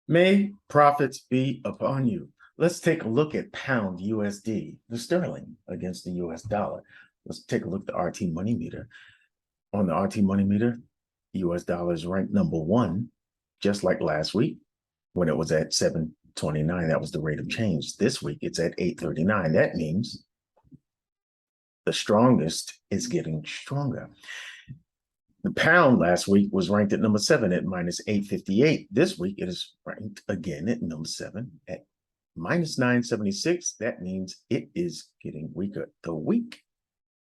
May profits be upon you. Let's take a look at pound USD, the sterling against the US dollar. Let's take a look at the RT money meter. On the RT money meter, US dollar is ranked number one, just like last week when it was at 7.29. That was the rate of change. This week it's at 8.39. That means the strongest is getting stronger. The pound last week was ranked at number 7 at minus 8.58. This week it is ranked again at number 7 at minus 9.76. That means it is getting weaker. The week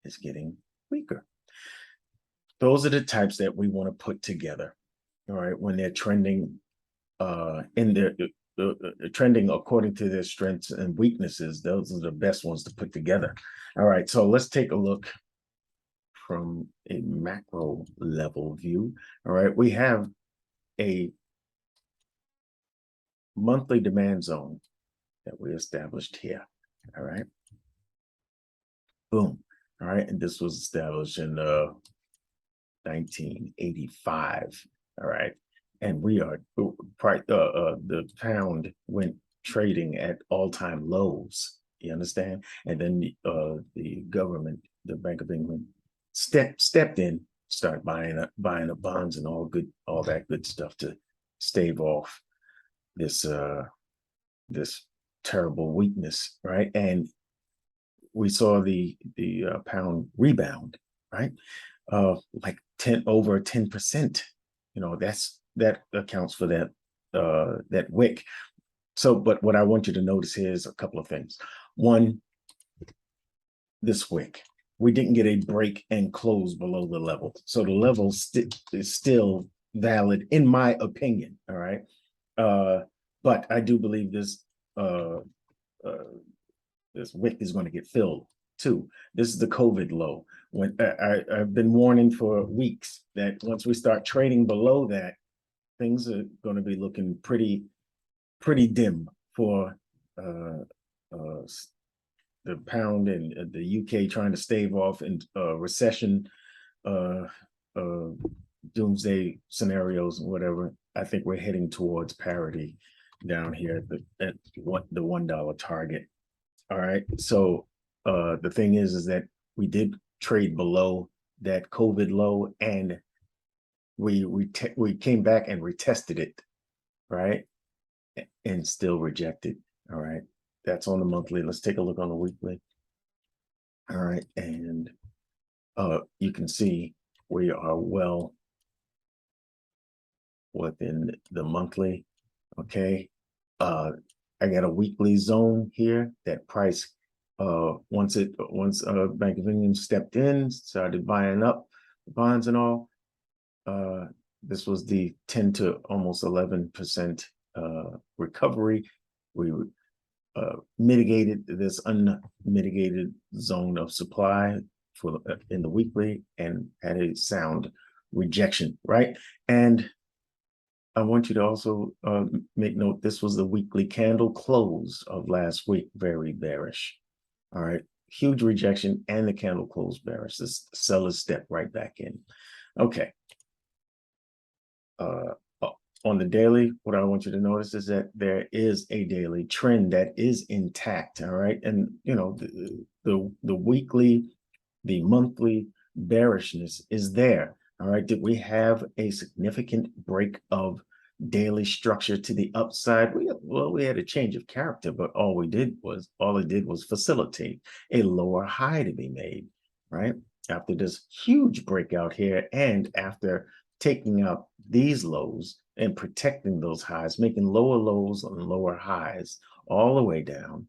is getting weaker. Those are the types that we want to put together, all right, when they're trending in their trending according to their strengths and weaknesses. Those are the best ones to put together. All right, so let's take a look from a macro level view. All right, we have a monthly demand zone that we established here. All right, boom. All right, and this was established in 1985. All right, and we are the pound went trading at all-time lows. You understand? And then the government, the Bank of England, stepped in, start buying up bonds and all that good stuff to stave off this this terrible weakness, right? And we saw the pound rebound, right? Like over 10%. You know, that accounts for that wick. So, but what I want you to notice here is a couple of things. One, this wick, we didn't get a break and close below the level. So the level is still valid, in my opinion. All right. But I do believe this wick is going to get filled too. This is the COVID low. When I've been warning for weeks that once we start trading below that, things are going to be looking pretty dim for the pound and the UK trying to stave off in recession, doomsday scenarios, whatever. I think we're heading towards parity down here at the $1 target. All right. So the thing is that we did trade below that COVID low, and we came back and retested it, right, and still rejected. All right. That's on the monthly. Let's take a look on the weekly. All right, and you can see we are well within the monthly. Okay. I got a weekly zone here. That price once Bank of England stepped in, started buying up bonds and all, this was the 10 to almost 11% recovery. We mitigated this unmitigated zone of supply for in the weekly and had a sound rejection, right? And I want you to also make note, this was the weekly candle close of last week, very bearish. All right, huge rejection, and the candle close bearish. This sellers step right back in. Okay. On the daily, what I want you to notice is that there is a daily trend that is intact. All right, and you know the weekly, the monthly bearishness is there. All right, did we have a significant break of daily structure to the upside? We had a change of character, but all it did was facilitate a lower high to be made, right? After this huge breakout here, and after taking out these lows and protecting those highs, making lower lows and lower highs all the way down,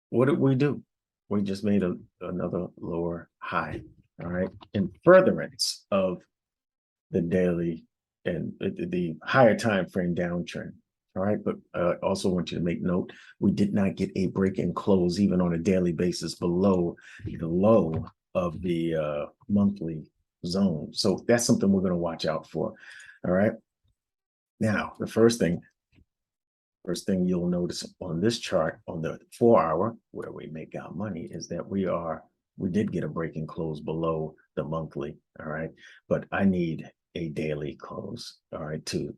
what did we do? We just made another lower high, all right, in furtherance of the daily and the higher time frame downtrend. All right, but I also want you to make note, we did not get a break and close even on a daily basis below the low of the monthly zone. So that's something we're going to watch out for. All right. Now, the first thing you'll notice on this chart on the 4-hour where we make our money is that we did get a break and close below the monthly. All right, but I need a daily close, all right, to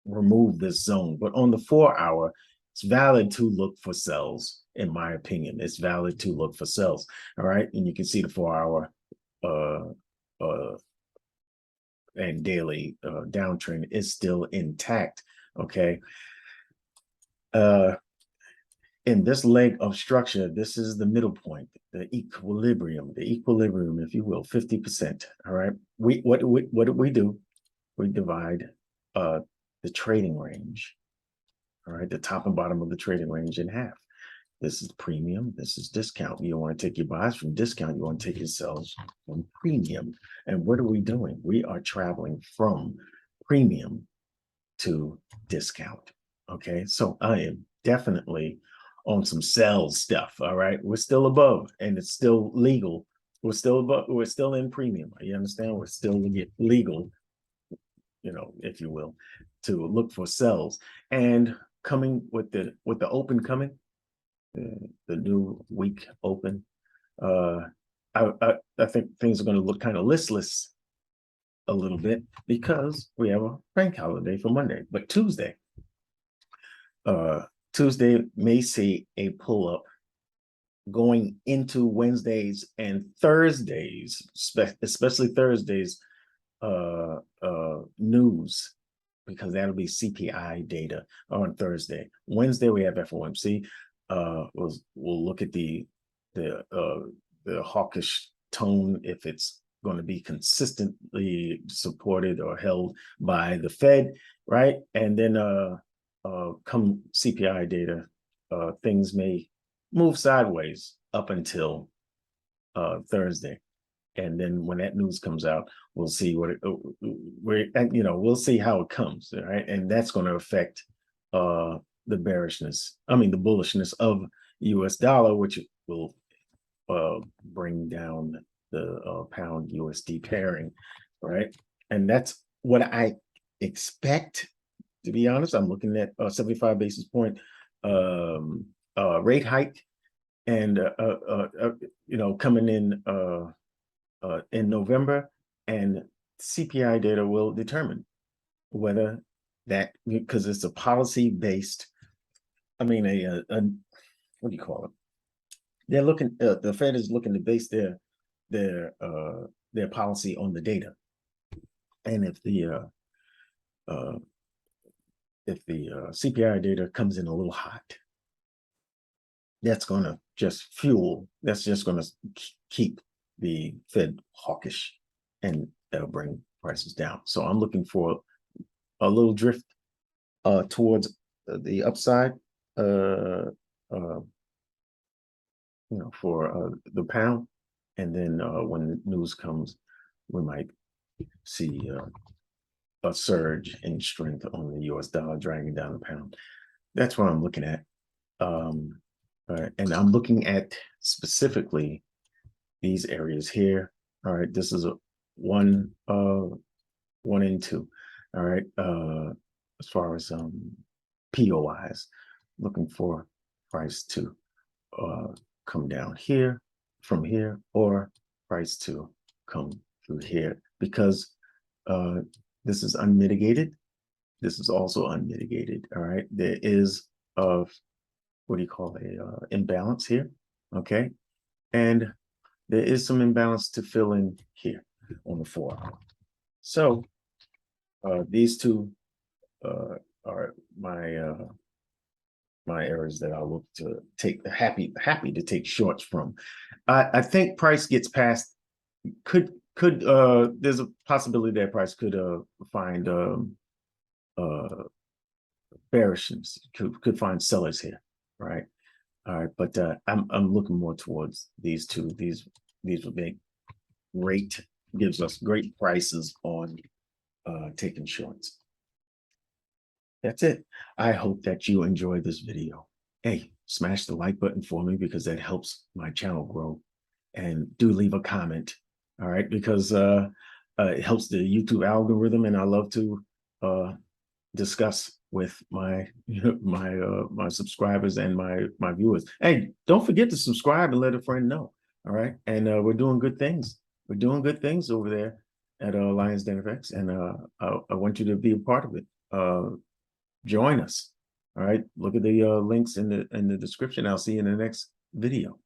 remove this zone. But on the 4-hour, it's valid to look for sells, in my opinion. It's valid to look for sells. All right. And you can see the 4-hour and daily downtrend is still intact. Okay. In this leg of structure, this is the middle point, the equilibrium, if you will, 50%. All right. What do we do? We divide the trading range, all right, the top and bottom of the trading range in half. This is premium, this is discount. You want to take your buys from discount, you want to take your sells from premium. And what are we doing? We are traveling from premium to discount. Okay, so I am definitely on some sales stuff. All right, we're still above and it's still legal. We're still above, we're still in premium. You understand? We're still legal, you know, if you will, to look for sells. And coming with the open coming, the new week open, I think things are going to look kind of listless a little bit because we have a bank holiday for Monday. But Tuesday may see a pull up going into Wednesdays and Thursdays, especially Thursdays news, because that'll be CPI data on Thursday. Wednesday we have FOMC. We'll look at the hawkish tone, if it's going to be consistently supported or held by the Fed, right? And then come CPI data, things may move sideways up until Thursday. And then when that news comes out, we'll see what we'll see how it comes, right? And that's going to affect the bullishness of US dollar, which will bring down the pound USD pairing, right? And that's what I expect, to be honest. I'm looking at 75 basis point rate hike, and coming in November, and CPI data will determine whether that, because it's a policy based, what do you call it? They're looking, the Fed is looking to base their policy on the data. And if the CPI data comes in a little hot, that's going to just going to keep the Fed hawkish, and that'll bring prices down. So I'm looking for a little drift towards the upside, for the pound. And then when the news comes, we might see a surge in strength on the US dollar, dragging down the pound. That's what I'm looking at. And I'm looking at specifically these areas here. All right, this is a 1 and 2. All right, as far as POIs, looking for price to come down here from here, or price to come through here, because this is unmitigated. This is also unmitigated. All right, there is what do you call a imbalance here? Okay, and there is some imbalance to fill in here on the 4-hour. So these two are my areas that I look to take, happy to take shorts from. I think price gets past, there's a possibility that price could find bearishness, could find sellers here, right? All right, but I'm looking more towards these two. These would make gives us great prices on taking shorts. That's it. I hope that you enjoyed this video. Hey, smash the like button for me, because that helps my channel grow. And do leave a comment, all right, because it helps the YouTube algorithm, and I love to discuss with my my subscribers and my viewers. Hey, don't forget to subscribe and let a friend know. All right, and we're doing good things. We're doing good things over there at Lions Den FX, and I want you to be a part of it. join us. All right. Look at the links in the description. I'll see you in the next video.